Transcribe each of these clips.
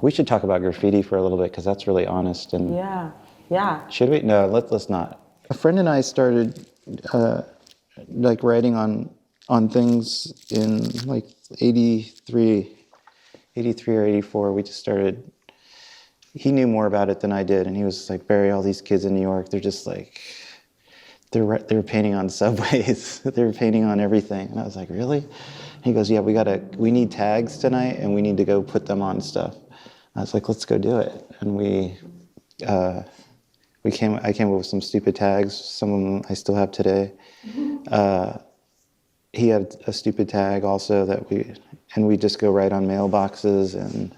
We should talk about graffiti for a little bit because that's really honest. And yeah. Should we? No, let's not. A friend and I started like writing on things in like 83 or 84. We just started. He knew more about it than I did, and he was like, Barry, all these kids in New York, they're just like, they're painting on subways. They're painting on everything. And I was like, really? And he goes, yeah, we need tags tonight, and we need to go put them on stuff. I was like, let's go do it. And I came up with some stupid tags. Some of them I still have today. He had a stupid tag also and we just go write on mailboxes, and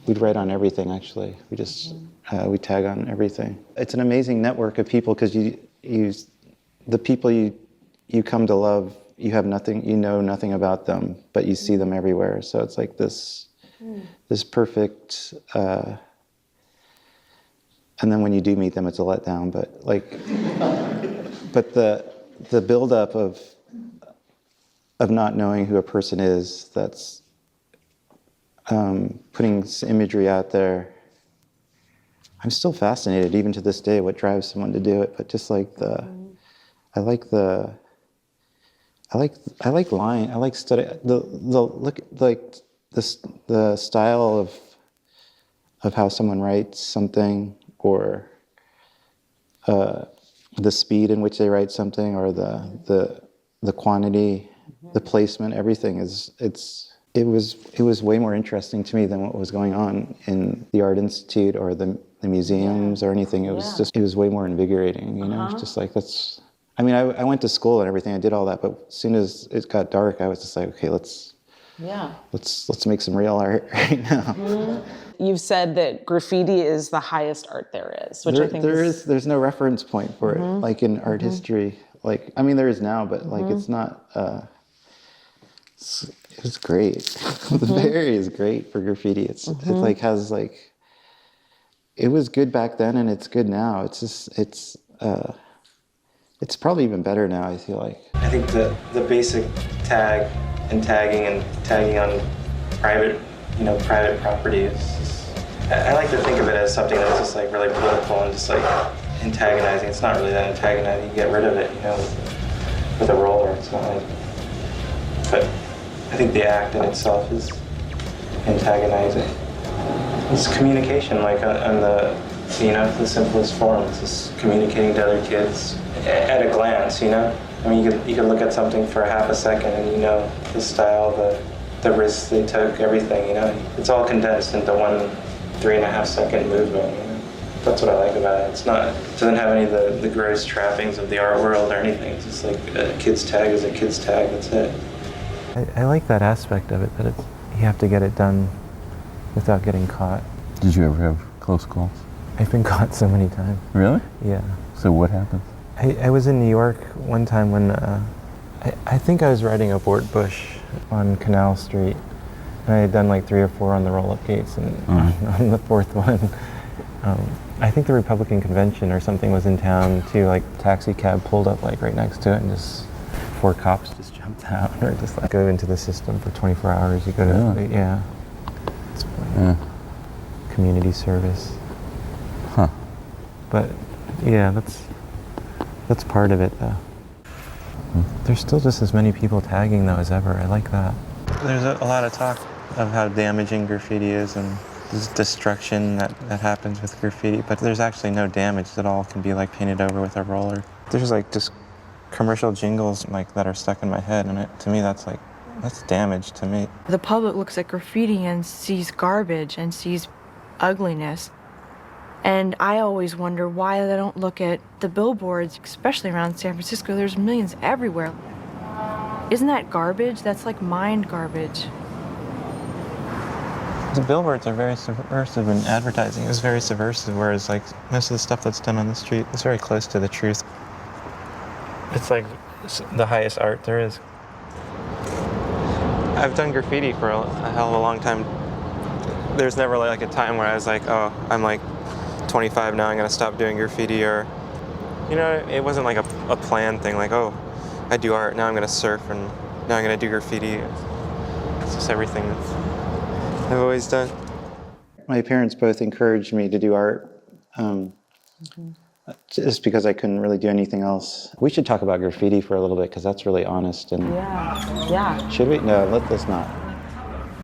we'd write on everything actually. We tag on everything. It's an amazing network of people because the people you come to love, you know nothing about them, but you see them everywhere. So it's like this perfect. And then when you do meet them, it's a letdown. But the buildup of not knowing who a person is, that's putting imagery out there. I'm still fascinated, even to this day, what drives someone to do it. But just like I like line. I like study the style of how someone writes something, or the speed in which they write something, or the quantity, the placement. Everything it was way more interesting to me than what was going on in the Art Institute or the museums or anything. It was way more invigorating, you know. Just like I went to school and everything. I did all that, but as soon as it got dark, I was just like, okay, let's make some real art right now. You've said that graffiti is the highest art there is, which I think there's no reference point for it, like in art history. Like, there is now, but like it's not. It's great. The Bay Area is great for graffiti. It like has like. It was good back then, and it's good now. It's probably even better now, I feel like. I think the basic tag and tagging on private property is. I like to think of it as something that's just like really political and just like antagonizing. It's not really that antagonizing. You get rid of it, with a roller. It's not like. But I think the act in itself is antagonizing. It's communication, like on the simplest form. It's just communicating to other kids at a glance, you could look at something for half a second and the style, the risks they took, everything, It's all condensed into one 3.5 second movement, That's what I like about it. It doesn't have any of the gross trappings of the art world or anything. It's just like a kid's tag is a kid's tag, that's it. I like that aspect of it, that you have to get it done without getting caught. Did you ever have close calls? I've been caught so many times. Really? Yeah. So what happened? I was in New York one time when I think I was riding a Bort Bush on Canal Street, and I had done like 3 or 4 on the roll-up gates, and on the 4th one, I think the Republican convention or something was in town too. Like, taxi cab pulled up like right next to it, and just 4 cops just jumped out, or just like go into the system for 24 hours. You go to it's community service. Huh. But yeah, that's part of it though. There's still just as many people tagging though as ever. I like that. There's a lot of talk of how damaging graffiti is and this destruction that happens with graffiti, but there's actually no damage. It all can be like painted over with a roller. There's like just commercial jingles like that are stuck in my head, and to me that's damage to me. The public looks at graffiti and sees garbage and sees ugliness. And I always wonder why they don't look at the billboards, especially around San Francisco. There's millions everywhere. Isn't that garbage? That's like mind garbage. The billboards are very subversive, and advertising is very subversive, whereas like most of the stuff that's done on the street is very close to the truth. It's like the highest art there is. I've done graffiti for a hell of a long time. There's never like a time where I was like, oh, I'm like 25 now, I'm gonna stop doing graffiti, or, it wasn't like a planned thing, like, oh, I do art, now I'm gonna surf, and now I'm gonna do graffiti. It's just everything I've always done. My parents both encouraged me to do art just because I couldn't really do anything else. We should talk about graffiti for a little bit because that's really honest. And Yeah. should we? No, let's not.